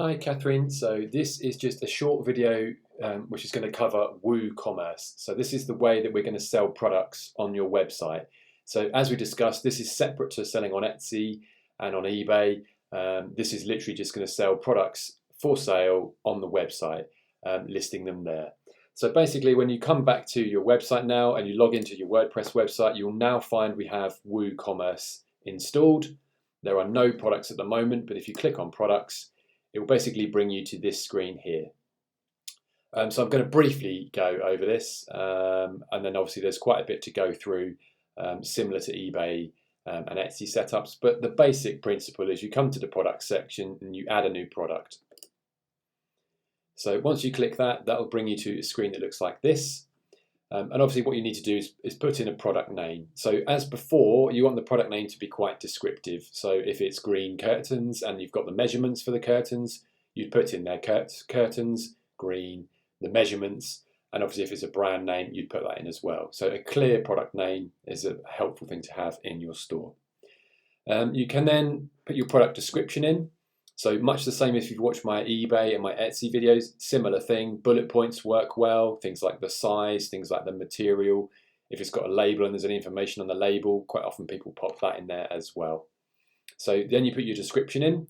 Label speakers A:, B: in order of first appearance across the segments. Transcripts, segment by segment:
A: Hi Catherine, so this is just a short video which is going to cover WooCommerce. So this is the way that we're going to sell products on your website. So as we discussed, this is separate to selling on Etsy and on eBay. This is literally just going to sell products for sale on the website, listing them there. So basically when you come back to your website now and you log into your WordPress website, you'll now find we have WooCommerce installed. There are no products at the moment, but if you click on products, it will basically bring you to this screen here. So I'm going to briefly go over this, and then obviously there's quite a bit to go through, similar to eBay and Etsy setups, but the basic principle is you come to the product section and you add a new product. So once you click that, that will bring you to a screen that looks like this. And obviously what you need to do is put in a product name. So as before, you want the product name to be quite descriptive. So if it's green curtains and you've got the measurements for the curtains, you'd put in there curtains, green, the measurements, and obviously if it's a brand name, you'd put that in as well. So a clear product name is a helpful thing to have in your store. You can then put your product description in. So much the same if you've watched my eBay and my Etsy videos, similar thing. Bullet points work well, things like the size, things like the material. If it's got a label and there's any information on the label, quite often people pop that in there as well. So then you put your description in.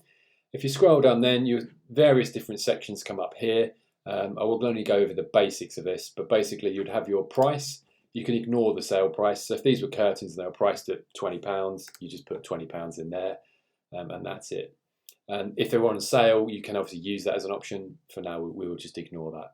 A: If you scroll down then, your various different sections come up here. I will only go over the basics of this, but basically you'd have your price. You can ignore the sale price. So if these were curtains and they were priced at £20, you just put £20 in there, and that's it. And if they were on sale, you can obviously use that as an option. For now, we will just ignore that.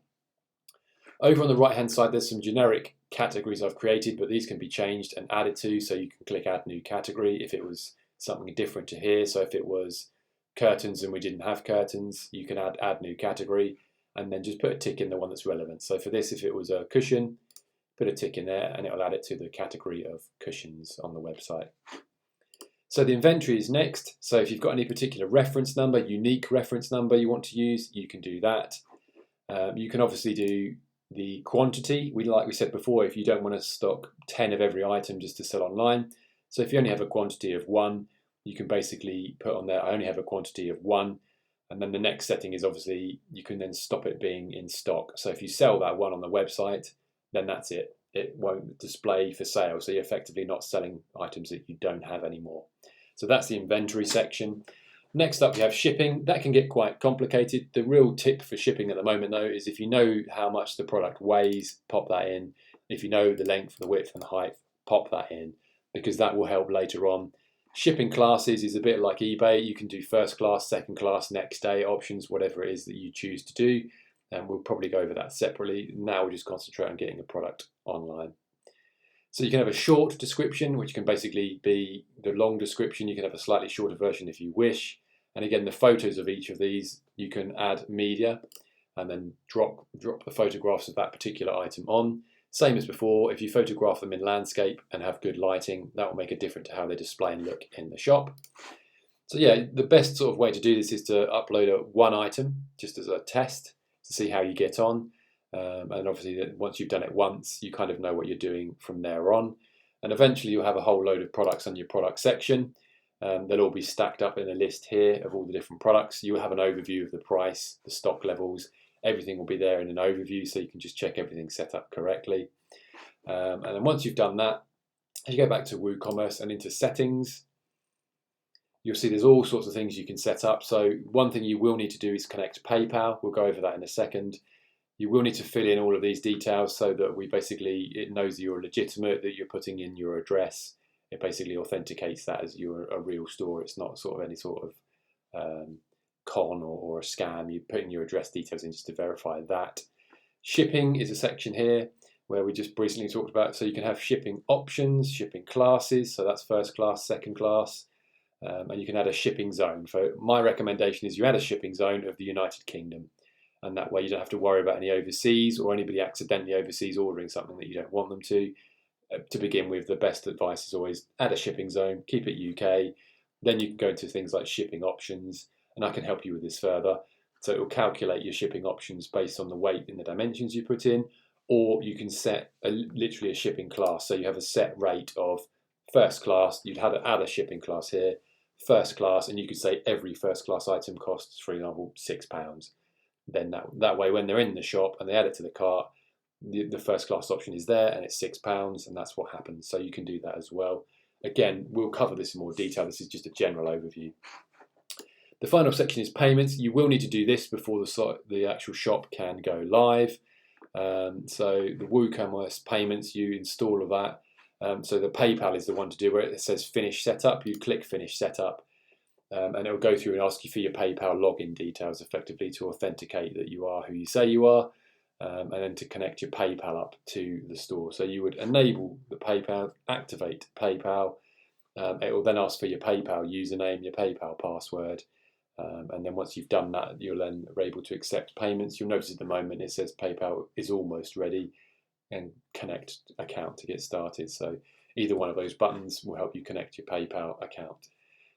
A: Over on the right-hand side, there's some generic categories I've created, but these can be changed and added to. So you can click Add New Category if it was something different to here. So if it was curtains and we didn't have curtains, you can add New Category and then just put a tick in the one that's relevant. So for this, if it was a cushion, put a tick in there and it'll add it to the category of cushions on the website. So the inventory is next. So if you've got any particular reference number, unique reference number you want to use, you can do that. You can obviously do the quantity. Like we said before, if you don't want to stock 10 of every item just to sell online. So if you only have a quantity of 1, you can basically put on there, I only have a quantity of 1. And then the next setting is obviously you can then stop it being in stock. So if you sell that one on the website, then that's it. It won't display for sale. So you're effectively not selling items that you don't have anymore. So that's the inventory section. Next up, you have shipping. That can get quite complicated. The real tip for shipping at the moment, though, is if you know how much the product weighs, pop that in. If you know the length, the width, and the height, pop that in, because that will help later on. Shipping classes is a bit like eBay. You can do first class, second class, next day options, whatever it is that you choose to do. And we'll probably go over that separately. Now we'll just concentrate on getting a product online. So you can have a short description, which can basically be the long description. You can have a slightly shorter version if you wish. And again, the photos of each of these, you can add media and then drop the photographs of that particular item on. Same as before, if you photograph them in landscape and have good lighting, that will make a difference to how they display and look in the shop. So yeah, the best sort of way to do this is to upload one item just as a test to see how you get on. And obviously once you've done it once, you kind of know what you're doing from there on. And eventually you'll have a whole load of products on your product section. They'll all be stacked up in a list here of all the different products. You'll have an overview of the price, the stock levels, everything will be there in an overview so you can just check everything set up correctly. And then once you've done that, as you go back to WooCommerce and into settings, you'll see there's all sorts of things you can set up. So one thing you will need to do is connect PayPal. We'll go over that in a second. You will need to fill in all of these details so that it knows that you're legitimate, that you're putting in your address. It basically authenticates that as you're a real store. It's not sort of any sort of con or a scam. You put in your address details in just to verify that. Shipping is a section here where we just recently talked about. So you can have shipping options, shipping classes. So that's first class, second class. And you can add a shipping zone. So my recommendation is you add a shipping zone of the United Kingdom. And that way you don't have to worry about any overseas or anybody accidentally overseas ordering something that you don't want them to. To begin with, the best advice is always add a shipping zone, keep it UK. Then you can go into things like shipping options, and I can help you with this further. So it will calculate your shipping options based on the weight and the dimensions you put in, or you can set literally a shipping class. So you have a set rate of first class, you'd have to add a shipping class here, first class, and you could say every first class item costs, for example, £6. Then that way, when they're in the shop and they add it to the cart, the first class option is there and it's £6, and that's what happens. So you can do that as well. Again, we'll cover this in more detail. This is just a general overview. The final section is payments. You will need to do this before the actual shop can go live. So the WooCommerce payments, you install all of that. So the PayPal is the one to do where it says finish setup. You click finish setup, and it will go through and ask you for your PayPal login details, effectively to authenticate that you are who you say you are, and then to connect your PayPal up to the store. So you would enable the PayPal, activate PayPal. It will then ask for your PayPal username, your PayPal password. And then once you've done that, you'll then be able to accept payments. You'll notice at the moment it says PayPal is almost ready and connect account to get started. So either one of those buttons will help you connect your PayPal account.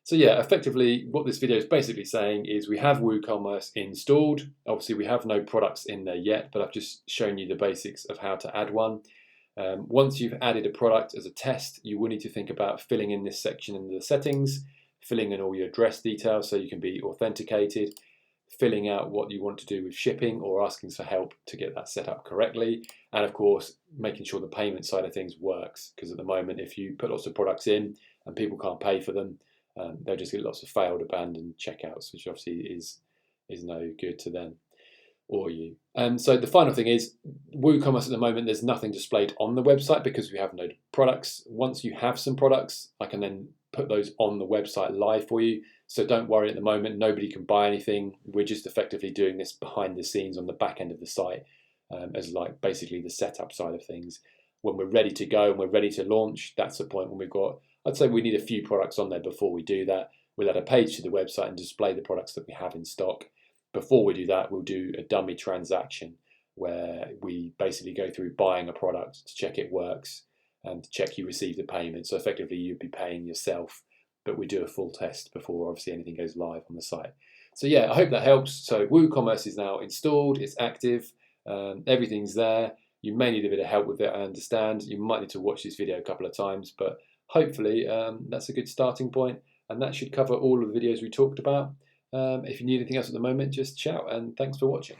A: So yeah, effectively what this video is basically saying is we have WooCommerce installed. Obviously we have no products in there yet, but I've just shown you the basics of how to add one. Once you've added a product as a test, you will need to think about filling in this section in the settings, filling in all your address details so you can be authenticated, filling out what you want to do with shipping or asking for help to get that set up correctly, and of course making sure the payment side of things works, because at the moment if you put lots of products in and people can't pay for them, they'll just get lots of failed abandoned checkouts, which obviously is no good to them or you. So the final thing is WooCommerce at the moment, there's nothing displayed on the website because we have no products. Once you have some products, I can then put those on the website live for you. So don't worry at the moment, nobody can buy anything. We're just effectively doing this behind the scenes on the back end of the site, as like basically the setup side of things. When we're ready to go and we're ready to launch, that's the point when we've got, I'd say we need a few products on there before we do that. We'll add a page to the website and display the products that we have in stock. Before we do that, we'll do a dummy transaction where we basically go through buying a product to check it works and to check you receive the payment. So effectively you'd be paying yourself, but we do a full test before obviously anything goes live on the site. So yeah, I hope that helps. So WooCommerce is now installed, it's active, everything's there. You may need a bit of help with it, I understand. You might need to watch this video a couple of times, but hopefully that's a good starting point, and that should cover all of the videos we talked about. If you need anything else at the moment, just shout, and thanks for watching.